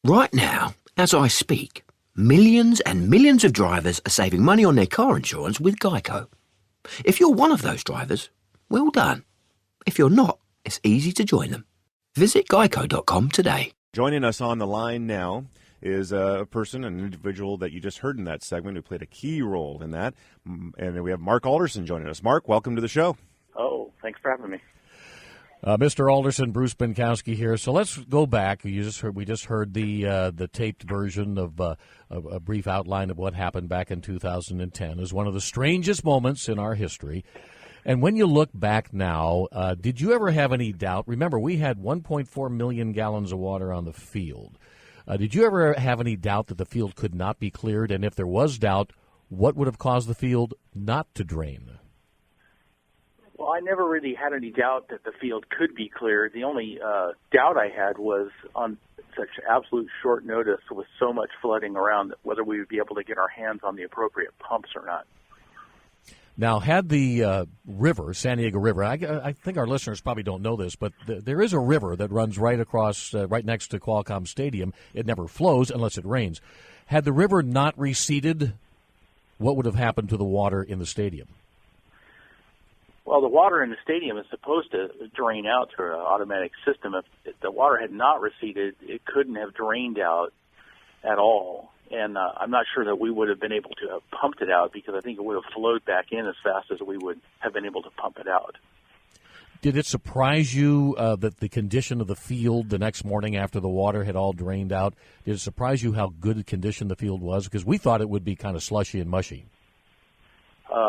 Right now, as I speak, millions and millions of drivers are saving money on their car insurance with GEICO. If you're one of those drivers, well done. If you're not, it's easy to join them. Visit geico.com today. Joining us on the line now is a person, an individual that you just heard in that segment who played a key role in that. And we have Mark Alderson joining us. Mark, welcome to the show. Oh, thanks for having me. Mr. Alderson, Bruce Binkowski here. So let's go back. We just heard the taped version of a brief outline of what happened back in 2010. It was one of the strangest moments in our history. And when you look back now, did you ever have any doubt? Remember, we had 1.4 million gallons of water on the field. Did you ever have any doubt that the field could not be cleared? And if there was doubt, what would have caused the field not to drain? Well, I never really had any doubt that the field could be cleared. The only doubt I had was on such absolute short notice with so much flooding around whether we would be able to get our hands on the appropriate pumps or not. Now, had the river, San Diego River, I think our listeners probably don't know this, but there is a river that runs right across, right next to Qualcomm Stadium. It never flows unless it rains. Had the river not receded, what would have happened to the water in the stadium? Well, the water in the stadium is supposed to drain out through an automatic system. If the water had not receded, it couldn't have drained out at all. And I'm not sure that we would have been able to have pumped it out because I think it would have flowed back in as fast as we would have been able to pump it out. Did it surprise you that the condition of the field the next morning after the water had all drained out, did it surprise you how good a condition the field was? Because we thought it would be kind of slushy and mushy.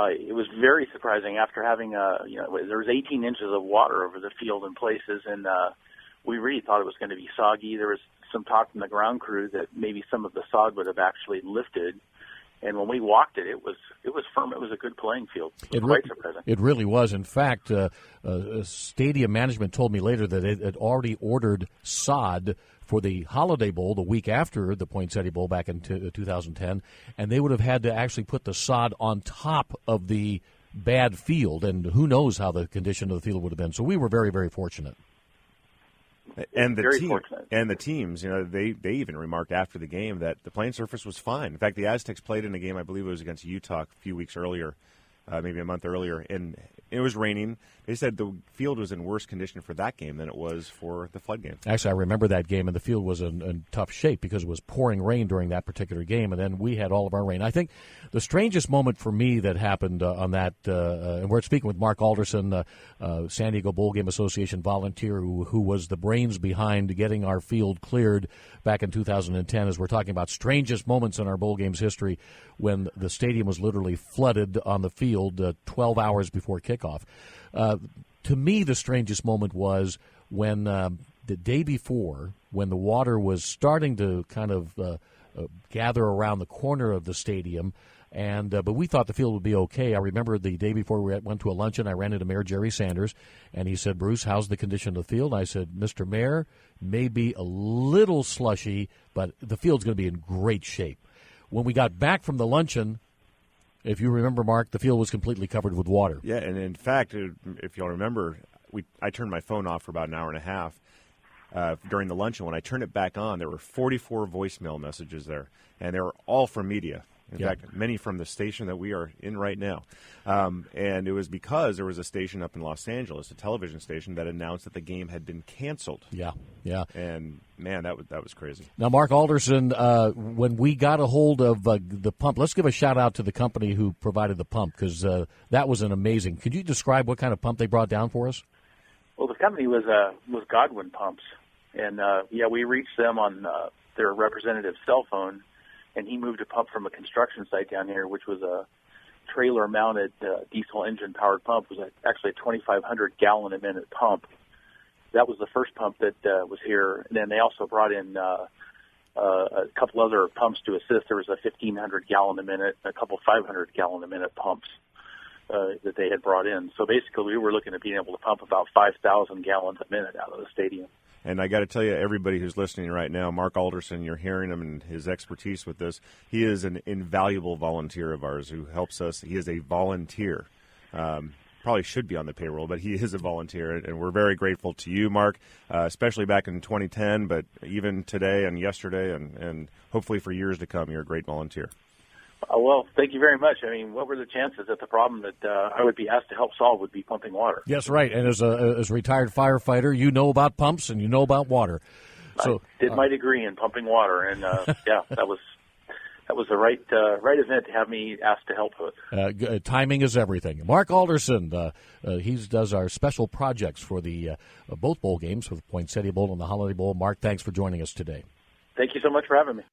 It was very surprising after having, there was 18 inches of water over the field in places, and we really thought it was going to be soggy. There was some talk from the ground crew that maybe some of the sod would have actually lifted. And when we walked it, it was firm. It was a good playing field. It was quite surprising. It really was. In fact, stadium management told me later that it had already ordered sod for the Holiday Bowl the week after the Poinsettia Bowl back in 2010, and they would have had to actually put the sod on top of the bad field, and who knows how the condition of the field would have been. So we were very, very fortunate. And the teams, they even remarked after the game that the playing surface was fine. In fact, the Aztecs played in a game, I believe it was against Utah a few weeks earlier, maybe a month earlier, and it was raining. They said the field was in worse condition for that game than it was for the flood game. Actually, I remember that game, and the field was in tough shape because it was pouring rain during that particular game, and then we had all of our rain. I think the strangest moment for me that happened on that, and we're speaking with Mark Alderson, San Diego Bowl Game Association volunteer who was the brains behind getting our field cleared back in 2010, as we're talking about strangest moments in our bowl game's history when the stadium was literally flooded on the field 12 hours before kickoff. To me, the strangest moment was when the day before, when the water was starting to kind of gather around the corner of the stadium, and but we thought the field would be okay. I remember the day before we went to a luncheon, I ran into Mayor Jerry Sanders, and he said, "Bruce, how's the condition of the field?" I said, "Mr. Mayor, maybe a little slushy, but the field's going to be in great shape." When we got back from the luncheon, if you remember, Mark, the field was completely covered with water. Yeah, and in fact, if you'll remember, I turned my phone off for about an hour and a half during the luncheon. When I turned it back on, there were 44 voicemail messages there, and they were all from media. In fact, many from the station that we are in right now. And it was because there was a station up in Los Angeles, a television station, that announced that the game had been canceled. Yeah. And, man, that was crazy. Now, Mark Alderson, when we got a hold of the pump, let's give a shout-out to the company who provided the pump, because that was an amazing. Could you describe what kind of pump they brought down for us? Well, the company was Godwin Pumps. And, we reached them on their representative's cell phone, and he moved a pump from a construction site down here, which was a trailer-mounted diesel engine-powered pump. It was actually a 2,500-gallon-a-minute pump. That was the first pump that was here. And then they also brought in a couple other pumps to assist. There was a 1,500-gallon-a-minute, a couple 500-gallon-a-minute pumps that they had brought in. So basically, we were looking at being able to pump about 5,000 gallons a minute out of the stadium. And I got to tell you, everybody who's listening right now, Mark Alderson, you're hearing him and his expertise with this. He is an invaluable volunteer of ours who helps us. He is a volunteer. probably should be on the payroll, but he is a volunteer, and we're very grateful to you, Mark, especially back in 2010, but even today and yesterday, and hopefully for years to come. You're a great volunteer. Well, thank you very much. I mean, what were the chances that the problem that I would be asked to help solve would be pumping water? Yes, right. And as a retired firefighter, you know about pumps and you know about water. So I did my degree in pumping water, and yeah, that was the right event to have me asked to help with. Timing is everything. Mark Alderson, he does our special projects for the both bowl games, for the Poinsettia Bowl and the Holiday Bowl. Mark, thanks for joining us today. Thank you so much for having me.